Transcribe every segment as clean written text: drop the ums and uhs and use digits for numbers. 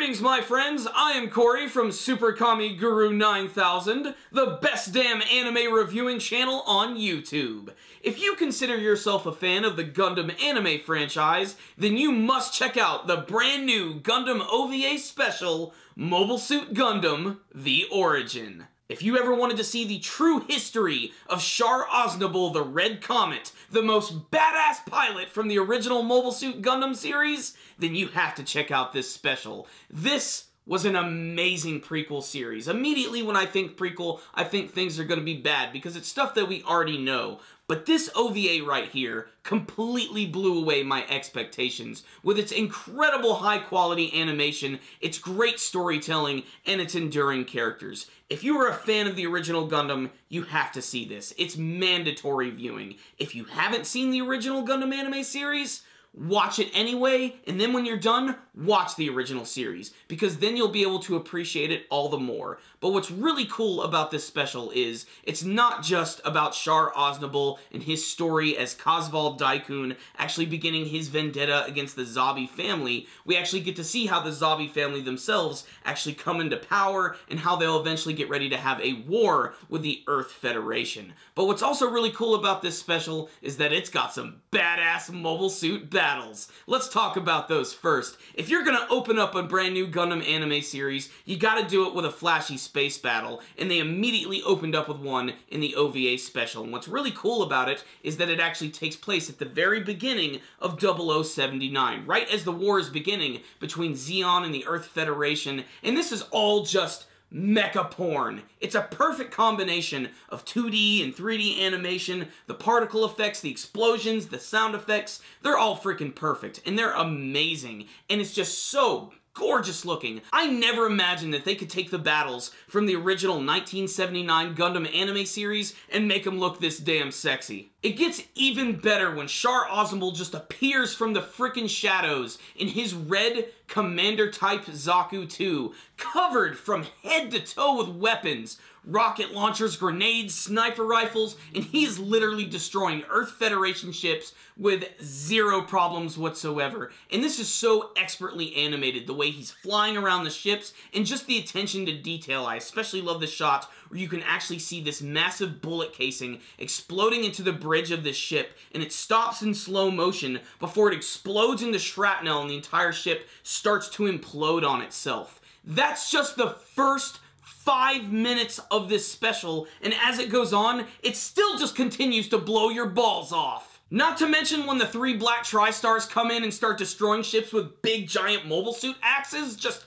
Greetings, my friends! I am Corey from Super Kami Guru 9000, the best damn anime reviewing channel on YouTube. If you consider yourself a fan of the Gundam anime franchise, then you must check out the brand new Gundam OVA special, Mobile Suit Gundam: The Origin. If you ever wanted to see the true history of Char Aznable the Red Comet, the most badass pilot from the original Mobile Suit Gundam series, then you have to check out this special. This was an amazing prequel series. Immediately when I think prequel, I think things are going to be bad because it's stuff that we already know. But this OVA right here completely blew away my expectations with its incredible high-quality animation, its great storytelling, and its enduring characters. If you are a fan of the original Gundam, you have to see this. It's mandatory viewing. If you haven't seen the original Gundam anime series, watch it anyway, and then when you're done, watch the original series, because then you'll be able to appreciate it all the more. But what's really cool about this special is, it's not just about Char Aznable and his story as Casval Daikun actually beginning his vendetta against the Zabi family. We actually get to see how the Zabi family themselves actually come into power, and how they'll eventually get ready to have a war with the Earth Federation. But what's also really cool about this special is that it's got some badass mobile suit battles. Let's talk about those first. If you're gonna open up a brand new Gundam anime series, you gotta do it with a flashy space battle, and they immediately opened up with one in the OVA special. And what's really cool about it is that it actually takes place at the very beginning of 0079, right as the war is beginning between Zeon and the Earth Federation, and this is all just mecha porn. It's a perfect combination of 2D and 3D animation, the particle effects, the explosions, the sound effects. They're all freaking perfect, and they're amazing, and it's just so gorgeous looking. I never imagined that they could take the battles from the original 1979 Gundam anime series and make them look this damn sexy. It gets even better when Char Aznable just appears from the frickin' shadows in his red Commander-type Zaku 2, covered from head to toe with weapons, rocket launchers, grenades, sniper rifles, and he is literally destroying Earth Federation ships with zero problems whatsoever. And this is so expertly animated, the way he's flying around the ships, and just the attention to detail. I especially love the shot where you can actually see this massive bullet casing exploding into the bridge of this ship, and it stops in slow motion before it explodes into shrapnel and the entire ship starts to implode on itself. That's just the first 5 minutes of this special, and as it goes on, it still just continues to blow your balls off. Not to mention when the 3 black tri-stars come in and start destroying ships with big giant mobile suit axes, just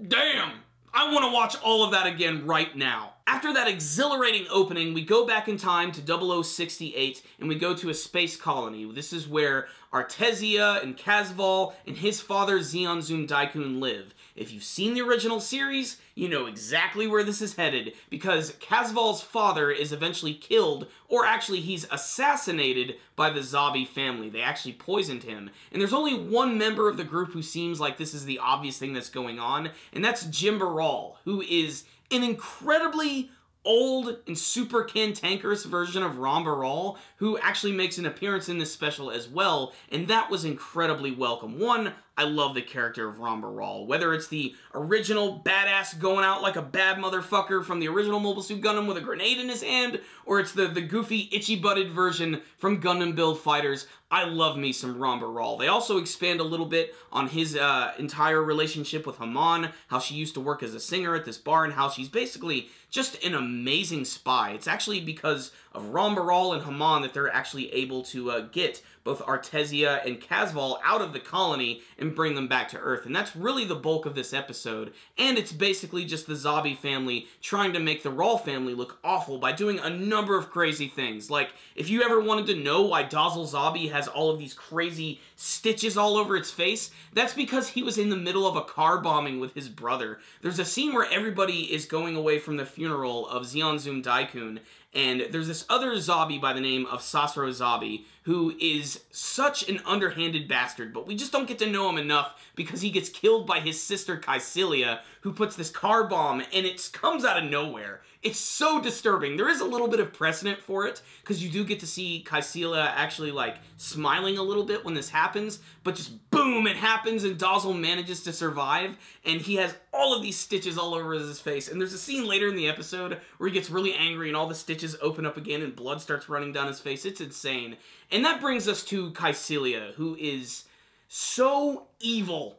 damn! I want to watch all of that again right now. After that exhilarating opening, we go back in time to 0068, and we go to a space colony. This is where Artesia and Casval and his father Zeon Zum Daikun live. If you've seen the original series, you know exactly where this is headed, because Casval's father is eventually killed, or actually he's assassinated by the Zabi family. They actually poisoned him. And there's only one member of the group who seems like this is the obvious thing that's going on, and that's Jim Baral, who is an incredibly old and super cantankerous version of Ram Baral, who actually makes an appearance in this special as well, and that was incredibly welcome. One, I love the character of Ram Baral. Whether it's the original badass going out like a bad motherfucker from the original Mobile Suit Gundam with a grenade in his hand, or it's the goofy, itchy-butted version from Gundam Build Fighters, I love me some Ram Baral. They also expand a little bit on his entire relationship with Haman, how she used to work as a singer at this bar, and how she's basically just an amazing spy. It's actually because of Ram Baral and Haman that they're actually able to get both Artesia and Casval out of the colony and bring them back to Earth. And that's really the bulk of this episode. And it's basically just the Zabi family trying to make the Rawl family look awful by doing a number of crazy things. Like, if you ever wanted to know why Dazzle Zabi has all of these crazy stitches all over its face, that's because he was in the middle of a car bombing with his brother. There's a scene where everybody is going away from the funeral of Zeon Zum Daikun, and there's this other Zabi by the name of Sasro Zabi, who is such an underhanded bastard, but we just don't get to know him enough because he gets killed by his sister Caecilia, who puts this car bomb, and it comes out of nowhere. It's so disturbing. There is a little bit of precedent for it, because you do get to see Caecilia actually, like, smiling a little bit when this happens, but just boom! boom, it happens, and Dazzle manages to survive, and he has all of these stitches all over his face. And there's a scene later in the episode where he gets really angry, and all the stitches open up again, and blood starts running down his face. It's insane. And that brings us to Casval, who is so evil.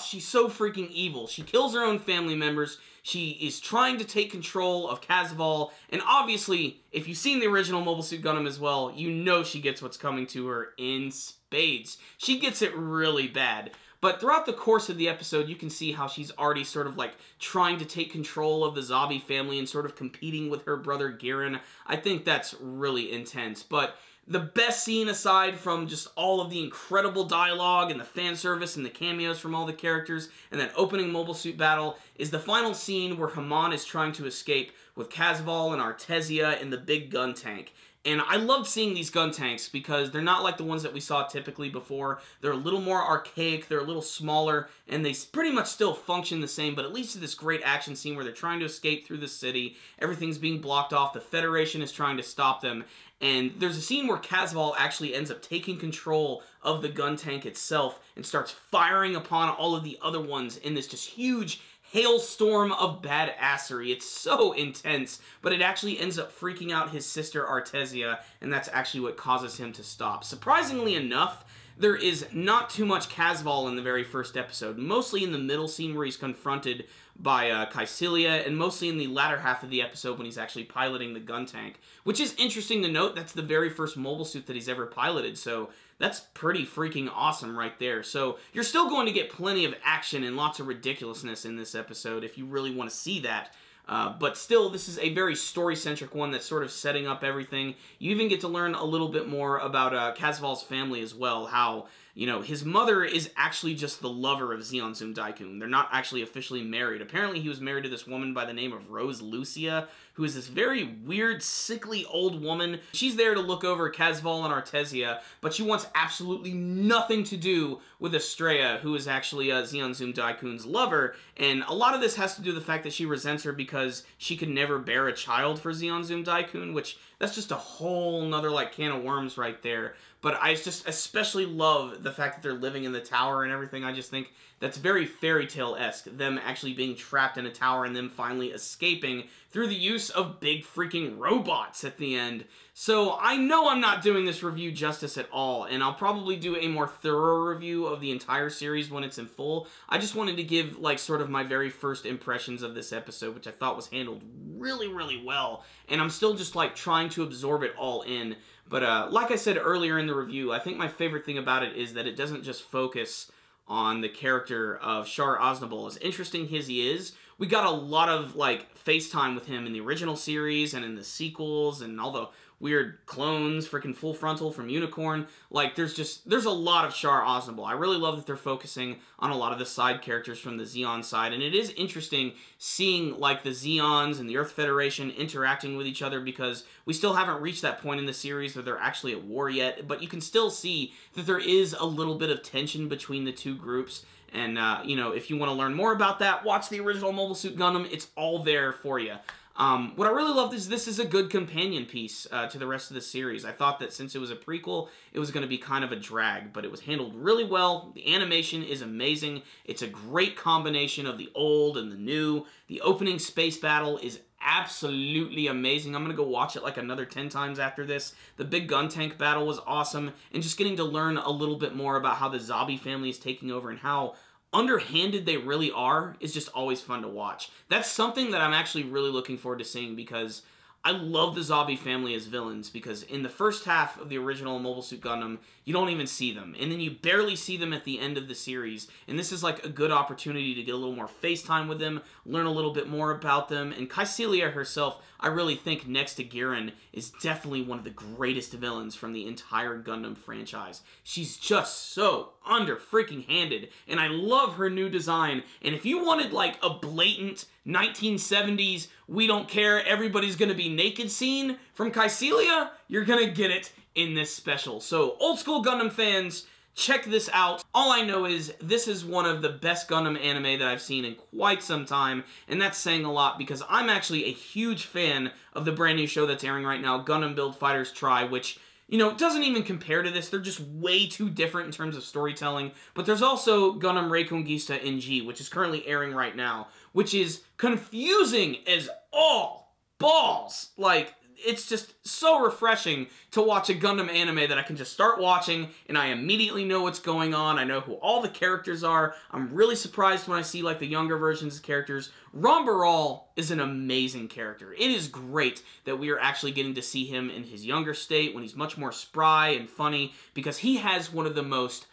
She's so freaking evil. She kills her own family members. She is trying to take control of Casval, and obviously, if you've seen the original Mobile Suit Gundam as well, you know she gets what's coming to her in spades. She gets it really bad. But throughout the course of the episode, you can see how she's already sort of like trying to take control of the Zabi family and sort of competing with her brother Garen. I think that's really intense. But the best scene, aside from just all of the incredible dialogue and the fan service and the cameos from all the characters and that opening mobile suit battle, is the final scene where Haman is trying to escape with Casval and Artesia in the big gun tank. And I loved seeing these gun tanks because they're not like the ones that we saw typically before. They're a little more archaic, they're a little smaller, and they pretty much still function the same, but it leads to this great action scene where they're trying to escape through the city. Everything's being blocked off. The Federation is trying to stop them. And there's a scene where Casval actually ends up taking control of the gun tank itself and starts firing upon all of the other ones in this just huge hailstorm of badassery. It's so intense, but it actually ends up freaking out his sister Artesia, and that's actually what causes him to stop. Surprisingly enough, there is not too much Casval in the very first episode, mostly in the middle scene where he's confronted by Casval, and mostly in the latter half of the episode when he's actually piloting the gun tank. Which is interesting to note, that's the very first mobile suit that he's ever piloted, so that's pretty freaking awesome right there. So you're still going to get plenty of action and lots of ridiculousness in this episode if you really want to see that. But still, this is a very story-centric one that's sort of setting up everything. You even get to learn a little bit more about Casval's family as well, how, you know, his mother is actually just the lover of Zeon Zum Daikun. They're not actually officially married. Apparently, he was married to this woman by the name of Rose Lucia, who is this very weird, sickly old woman. She's there to look over Casval and Artesia, but she wants absolutely nothing to do with Estrella, who is actually Zeon Zum Daikun's lover, and a lot of this has to do with the fact that she resents her because she could never bear a child for Zeon Zum Daikun, which that's just a whole nother like can of worms right there. But I just especially love the fact that they're living in the tower and everything. I just think that's very fairy tale-esque, them actually being trapped in a tower and them finally escaping through the use of big freaking robots at the end. So I know I'm not doing this review justice at all, and I'll probably do a more thorough review of the entire series when it's in full. I just wanted to give like sort of my very first impressions of this episode, which I thought was handled really, really well, and I'm still just like trying to absorb it all in. But like I said earlier in the review, I think my favorite thing about it is that it doesn't just focus on the character of Char Aznavour. As interesting as he is, we got a lot of like FaceTime with him in the original series and in the sequels and all the weird clones, freaking Full Frontal from Unicorn. Like, there's a lot of Char Aznavour. I really love that they're focusing on a lot of the side characters from the Zeon side, and it is interesting seeing, like, the Zeons and the Earth Federation interacting with each other, because we still haven't reached that point in the series where they're actually at war yet, but you can still see that there is a little bit of tension between the two groups. And, you know, if you want to learn more about that, watch the original Mobile Suit Gundam. It's all there for you. What I really loved is this is a good companion piece to the rest of the series. I thought that since it was a prequel, it was going to be kind of a drag, but it was handled really well. The animation is amazing. It's a great combination of the old and the new. The opening space battle is absolutely amazing. I'm going to go watch it like another 10 times after this. The big gun tank battle was awesome, and just getting to learn a little bit more about how the Zabi family is taking over and how underhanded they really are is just always fun to watch. That's something that I'm actually really looking forward to seeing, because I love the Zabi family as villains, because in the first half of the original Mobile Suit Gundam, you don't even see them, and then you barely see them at the end of the series, and this is like a good opportunity to get a little more FaceTime with them, learn a little bit more about them, and Casval herself, I really think, next to Garen, is definitely one of the greatest villains from the entire Gundam franchise. She's just so under-freaking-handed, and I love her new design, and if you wanted like a blatant 1970s, we don't care, everybody's gonna be naked scene from Casval, you're gonna get it in this special. So, old school Gundam fans, check this out. All I know is this is one of the best Gundam anime that I've seen in quite some time, and that's saying a lot because I'm actually a huge fan of the brand new show that's airing right now, Gundam Build Fighters Try, which you know, doesn't even compare to this. They're just way too different in terms of storytelling. But there's also Gundam Reconquista NG, which is currently airing right now, which is confusing as all balls. Like, it's just so refreshing to watch a Gundam anime that I can just start watching and I immediately know what's going on. I know who all the characters are. I'm really surprised when I see like the younger versions of characters. Rambaral is an amazing character. It is great that we are actually getting to see him in his younger state when he's much more spry and funny, because he has one of the most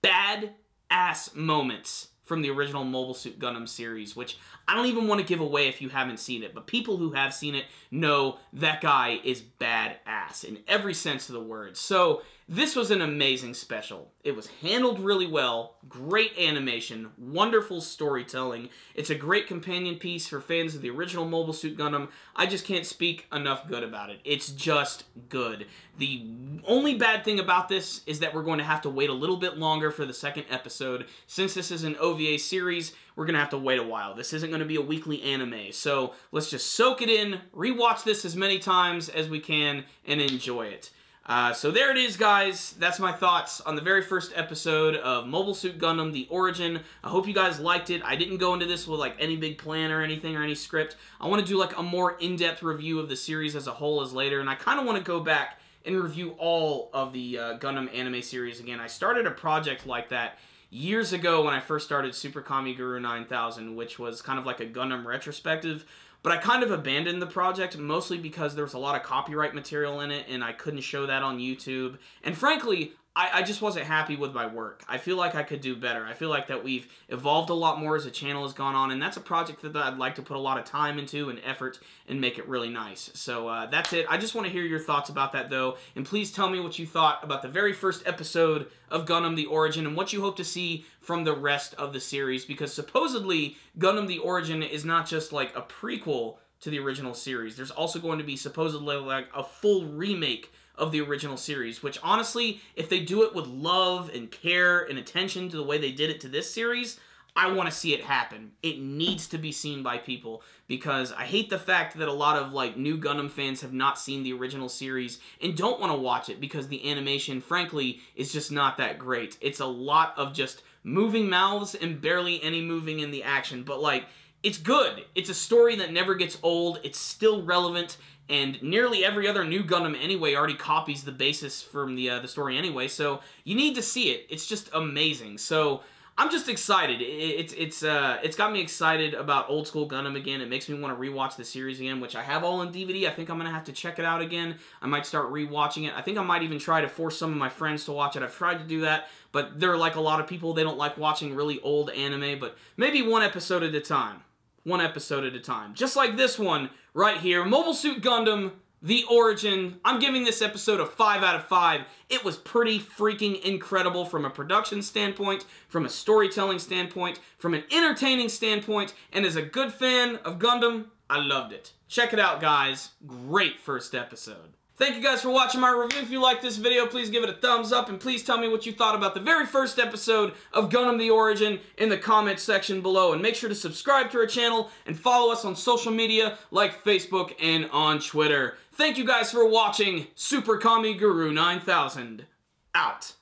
bad-ass moments from the original Mobile Suit Gundam series, which I don't even want to give away if you haven't seen it, but people who have seen it know that guy is badass in every sense of the word. So this was an amazing special. It was handled really well, great animation, wonderful storytelling. It's a great companion piece for fans of the original Mobile Suit Gundam. I just can't speak enough good about it. It's just good. The only bad thing about this is that we're going to have to wait a little bit longer for the second episode. Since this is an OVA series, we're going to have to wait a while. This isn't going to be a weekly anime, so let's just soak it in, rewatch this as many times as we can, and enjoy it. So there it is, guys. That's my thoughts on the very first episode of Mobile Suit Gundam, The Origin. I hope you guys liked it. I didn't go into this with like any big plan or anything or any script. I want to do like a more in-depth review of the series as a whole as later, and I kind of want to go back and review all of the Gundam anime series again. I started a project like that years ago when I first started Super Kami Guru 9000, which was kind of like a Gundam retrospective. But I kind of abandoned the project, mostly because there was a lot of copyright material in it, and I couldn't show that on YouTube. And frankly, I just wasn't happy with my work. I feel like I could do better. I feel like that we've evolved a lot more as the channel has gone on, and that's a project that I'd like to put a lot of time into and effort and make it really nice. So that's it. I just want to hear your thoughts about that, though, and please tell me what you thought about the very first episode of Gundam The Origin and what you hope to see from the rest of the series, because supposedly Gundam The Origin is not just like a prequel to the original series. There's also going to be supposedly like a full remake of the original series, which honestly, if they do it with love and care and attention to the way they did it to this series, I want to see it happen. It needs to be seen by people, because I hate the fact that a lot of like new Gundam fans have not seen the original series and don't want to watch it because the animation, frankly, is just not that great. It's a lot of just moving mouths and barely any moving in the action, but like, it's good. It's a story that never gets old. It's still relevant, and nearly every other new Gundam anyway already copies the basis from the story anyway, so you need to see it. It's just amazing. So I'm just excited. It's got me excited about old school Gundam again. It makes me want to rewatch the series again, which I have all on DVD. I think I'm going to have to check it out again. I might start rewatching it. I think I might even try to force some of my friends to watch it. I've tried to do that, but there are like a lot of people, they don't like watching really old anime, but maybe one episode at a time. One episode at a time. Just like this one right here, Mobile Suit Gundam, The Origin. I'm giving this episode a 5 out of 5. It was pretty freaking incredible from a production standpoint, from a storytelling standpoint, from an entertaining standpoint, and as a good fan of Gundam, I loved it. Check it out, guys. Great first episode. Thank you guys for watching my review. If you liked this video, please give it a thumbs up, and please tell me what you thought about the very first episode of Gundam The Origin in the comments section below. And make sure to subscribe to our channel and follow us on social media like Facebook and on Twitter. Thank you guys for watching. Super Kami Guru 9000 out.